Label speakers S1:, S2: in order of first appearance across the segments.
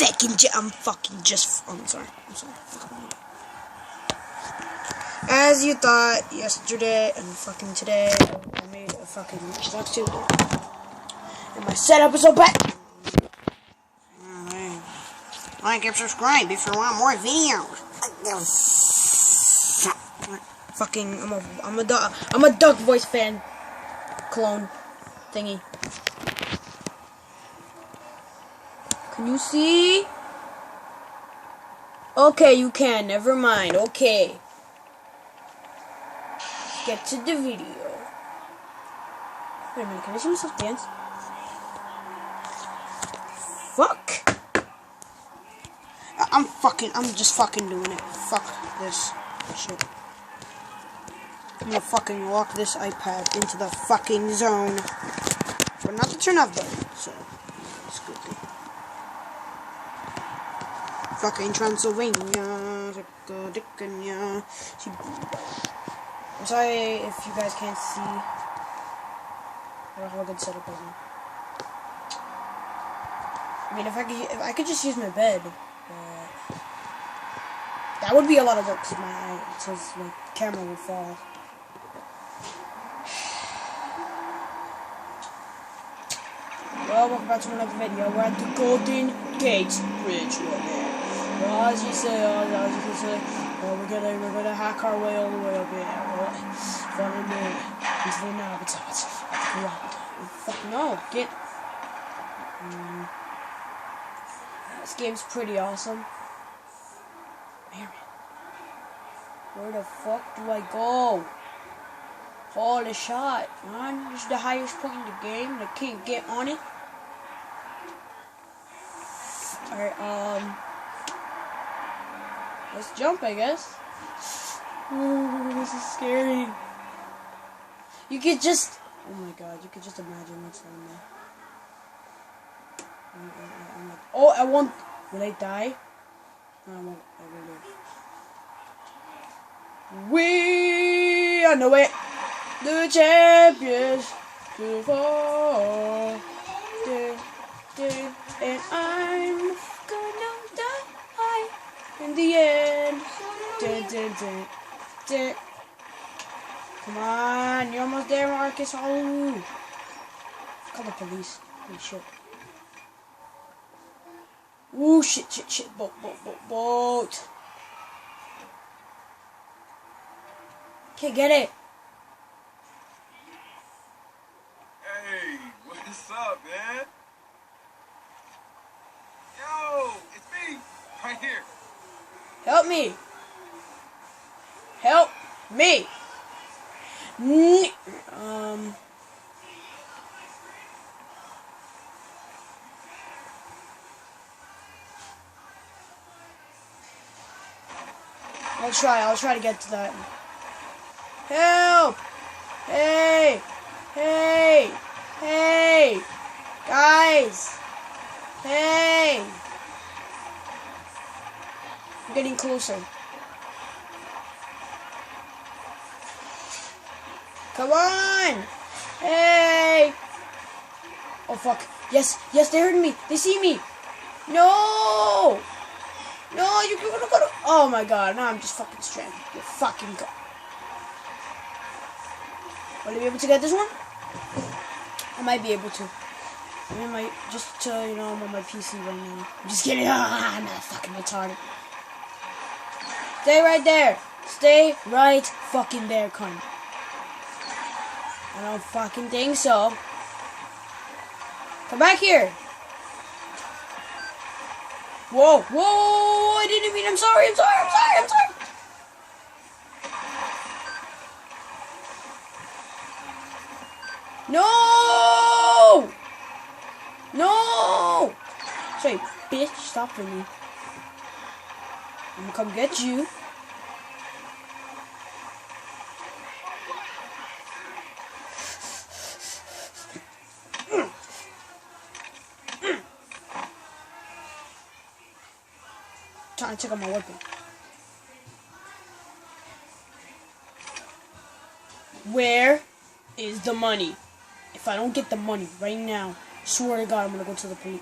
S1: second. I'm fucking just. I'm sorry. As you thought, yesterday and fucking today, I made a fucking Xbox Studio. And my setup is so bad. Like and subscribe if you want more videos. Fucking, I'm a Duck Voice fan. Clone thingy. Can you see? Okay, you can. Never mind. Okay. Let's get to the video. Wait a minute. Can I see myself dance? Fuck. I'm just fucking doing it. Fuck this shit. I'm gonna fucking walk this iPad into the fucking zone. But not the turn off button, so it's good. Fucking Transylvania. I'm sorry if you guys can't see. I don't have a good setup right now. I mean, if I could just use my bed. That would be a lot of work because my camera would fall. Well, welcome back to another video. We're at the Golden Gate Bridge right now. Well, as you can say, we're gonna hack our way all the way up here. Well, follow me into the habitat. Fuck no, get. This game's pretty awesome. Where the fuck do I go? Holy shot, man. This is the highest point in the game. I can't get on it. Alright, let's jump, I guess. Ooh, this is scary. You could just... Oh my god, you could just imagine what's on there. Oh, I won't... Will I die? No, I won't. I will live. We are the way, the champions to fall, and I'm gonna die in the end. Come on, you're almost there, Marcus. Oh, call the police. Holy shit. Ooh, shit. Boat. Can't get it.
S2: Hey, what's up, man? Yo, it's me, right here.
S1: Help me. I'll try to get to that. Help! Hey! Guys! Hey! I'm getting closer. Come on! Hey! Oh fuck. Yes, they heard me. They see me. No! No, you gotta go. Oh my god, now I'm just fucking stranded. You fucking go. Will I be able to get this one? I might be able to. I might just I'm on my PC right now. I'm just kidding. I'm not fucking retarded. Stay right there. Stay right fucking there, cunt. I don't fucking think so. Come back here. Whoa, I didn't mean, I'm sorry. No! Sorry, bitch, stop for me. I'm gonna come get you. Trying to check out my weapon. Where is the money? If I don't get the money right now, swear to God, I'm gonna go to the police.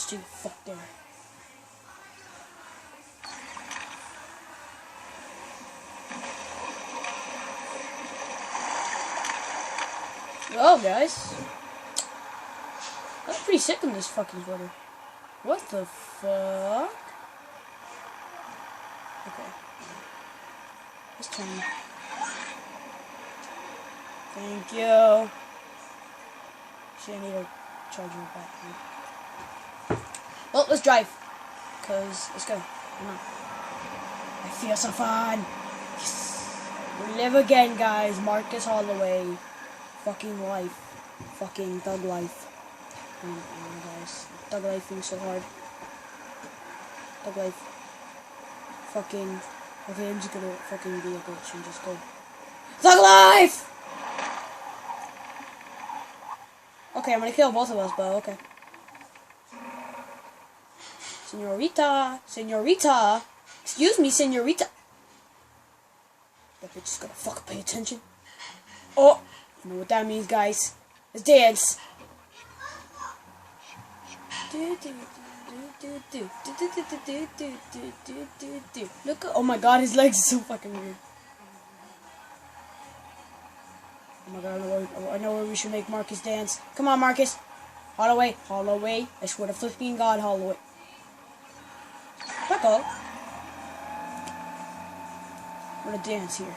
S1: stay the fuck there. Well, guys, that's pretty sick in this fucking sweater. What the fuck? Okay. Let's turn. Thank you. Shit, I need a charger back here. Well, let's drive. Cause let's go. Come on. I feel so fun. Yes. We live again, guys. Marcus Holloway. Fucking life. Fucking thug life. Guys. Thug life feels so hard. Thug life. Fucking. Okay, I'm just gonna fucking be a bitch and just go. Thug life! Okay, I'm gonna kill both of us, but okay. Senorita! Senorita! Excuse me, senorita! That bitch is gonna fucking pay attention. Oh! You know what that means, guys. Let's dance! Look, oh my god, his legs are so fucking weird. Oh my god, I know where we should make Marcus dance. Come on, Marcus. Holloway, Holloway. I swear to flipping God, Holloway. Back up. I'm gonna dance here.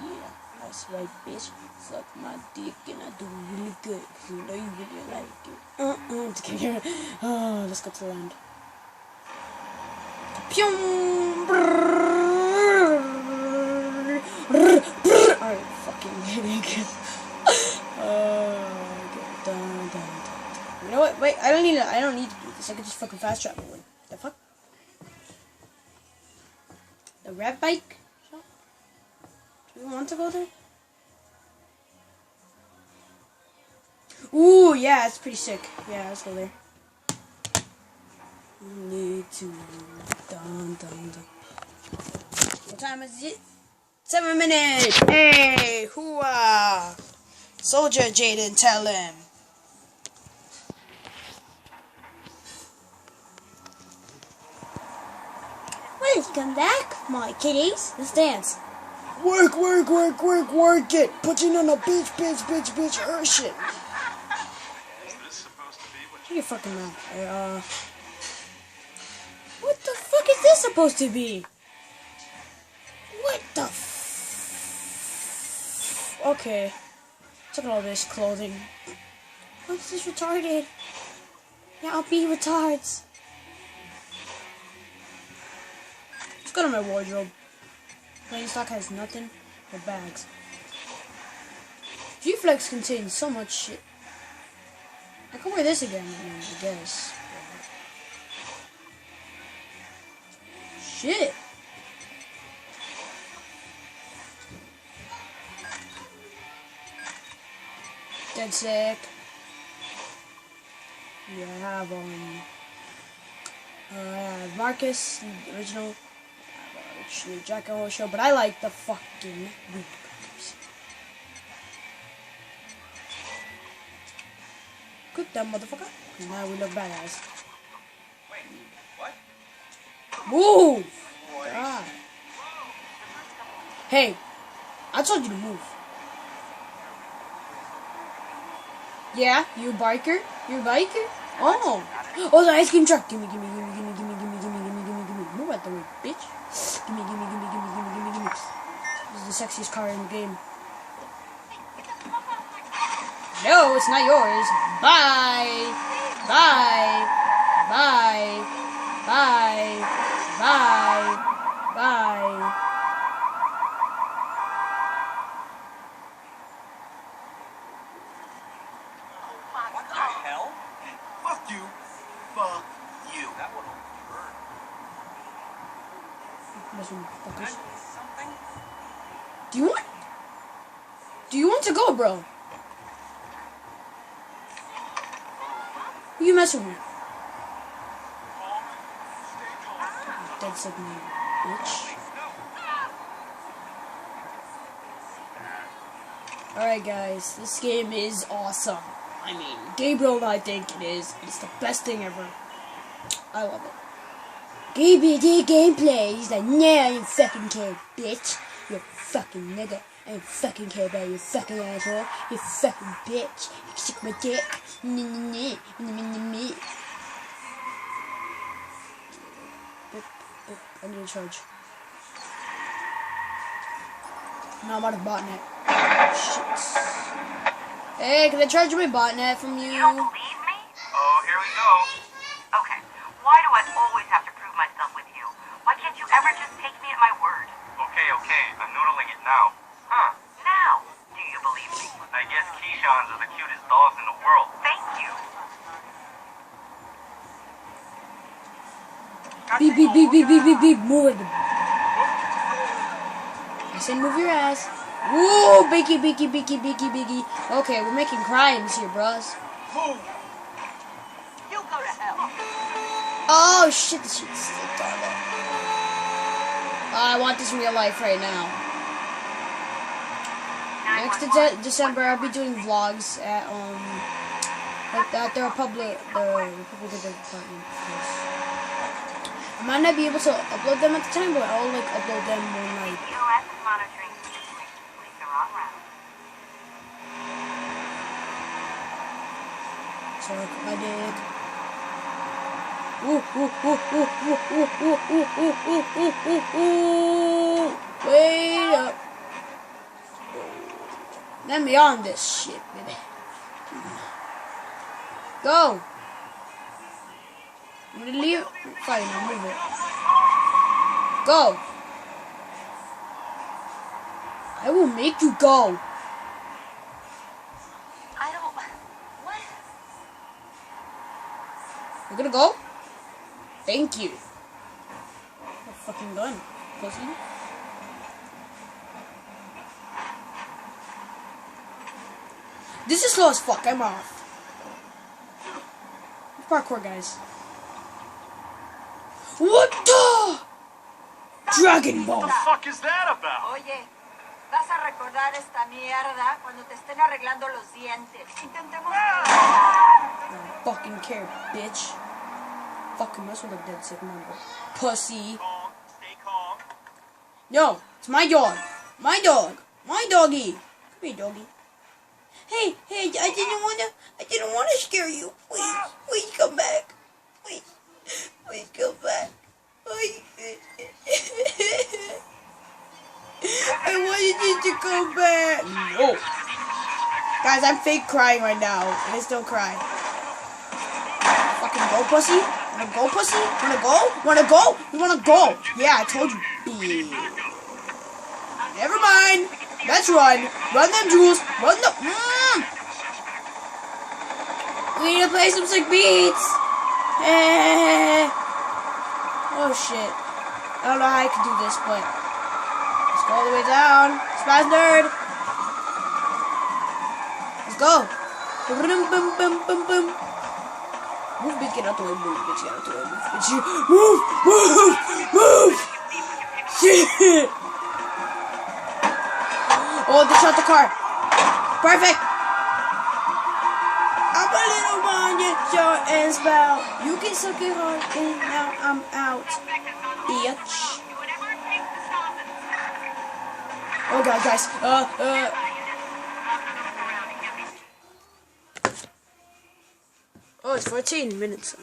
S1: Yeah, that's right, bitch. Suck my dick and I do really good. You know you really like it. Just kidding. Oh, let's go to land. Pew! Alright, fucking kidding. Okay. Dun. You know what? Wait, I don't need to do this. I can just fucking fast travel. The fuck? The red bike shop? Do we want to go there? Ooh, yeah, it's pretty sick. Yeah, let's go there. Need to dun. What time is it? 7 minutes. Hey, hooah! Soldier Jaden, tell him. Welcome back, my kiddies. Let's dance. Work it. Putting on a bitch, her shit. You fucking mad. What the fuck is this supposed to be? What the Okay. Look at all this clothing. What's this retarded? Yeah, I'll be retards. Let's go to my wardrobe. Plain stock has nothing but bags. G-Flex contains so much shit. I can wear this again, I guess. Shit. Dead sick. Yeah, I have Marcus, the original, Jack and Horror Show, but I like the fucking weed burgers. Cook that motherfucker. And now we look badass.
S2: Wait, what?
S1: Move! God. Hey, I told you to move. Yeah, you a biker? You're a biker? Oh! Oh, the ice cream truck! Gimme. Move out the way, bitch. Gimme. This is the sexiest car in the game. No, it's not yours. Bye!
S2: What the hell? Fuck you. Fuck you. That one will burn. Something?
S1: Do you want to go, bro? Who you messing with? Dead sick me, bitch. Alright guys, this game is awesome. I mean, Gabriel and I think it is. It's the best thing ever. I love it. Gabriel did gameplay. He's like, nah, I ain't fucking care, bitch. You fucking nigga. I ain't fucking care about you fucking asshole. You fucking bitch. You suck my dick. I need to charge. No, I'm out of botnet. Shit. Hey, can I charge my botnet from you?
S3: You don't believe me?
S2: Oh, here we go.
S3: Okay, why do I always have to prove myself with you? Why can't you ever just take me at my word?
S2: Okay, I'm noodling it now.
S3: Huh, now, do you believe me?
S2: I guess Keyshawn's are the cutest dogs in the world.
S3: Thank you.
S1: Beep, beep, beep, beep, beep, beep, beep. Move it. I said move your ass. Woo, beaky, beaky, beaky, beaky, beaky. Okay, we're making crimes here, bros.
S2: Move!
S3: You go to hell.
S1: Oh, shit, this shit's still dark. I want this in real life right now. Next December, I'll be doing vlogs at, the Republic Department. I might not be able to upload them at the time, but I'll, upload them one night.
S3: U.S. is monitoring the situation. Please the wrong route.
S1: Suck my dick. Ooh, ooh, ooh, ooh, ooh, ooh, ooh, ooh, ooh, ooh, ooh, ooh. Wait up. Let me on this shit, baby. Go. I'm gonna leave. Fine, I'll move it. Go. I will make you go.
S3: I don't... What?
S1: You're gonna go? Thank you. A fucking gun, pussy. This is slow as fuck. I'm off. Parkour, guys. What the? Dragon Ball.
S2: What the fuck is that about?
S3: Oye, vas a recordar esta mierda cuando te estén arreglando los dientes. Intentemos...
S1: I don't fucking care, bitch. Fucking mess with a dead sick member. Pussy.
S2: Calm, stay calm.
S1: No, it's my dog. My dog. My doggy. Come here, doggy. Hey, I didn't wanna scare you. Please come back. Please come back. I wanted you to come back. No. Guys, I'm fake crying right now, and I still cry. Fucking go, pussy. Wanna go, pussy? Wanna go? Wanna go? You wanna go? Yeah, I told you. Never mind. Let's run. Run them jewels. Run them. We need to play some sick beats. Oh shit. I don't know how I can do this, but let's go all the way down. Spaz nerd. Let's go. Move, bitch, get out the way. Move, bitch, get out the way. Move, bitch. Move. Shit. Oh, they shot the car. Perfect. I'm a little one, get short and spout. You can suck it hard, and now I'm out, bitch. Oh god, guys. Oh, it's 14 minutes.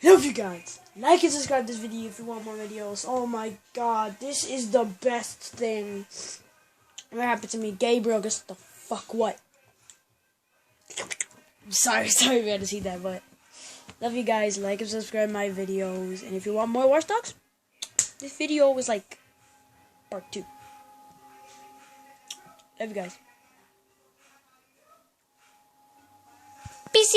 S1: Love you guys. Like and subscribe to this video if you want more videos. Oh my god, this is the best thing ever happened to me. Gabriel, guess the fuck what? Sorry we had to see that, but love you guys. Like and subscribe my videos, and if you want more Watch Dogs, this video was like part 2. Love you guys. Peace.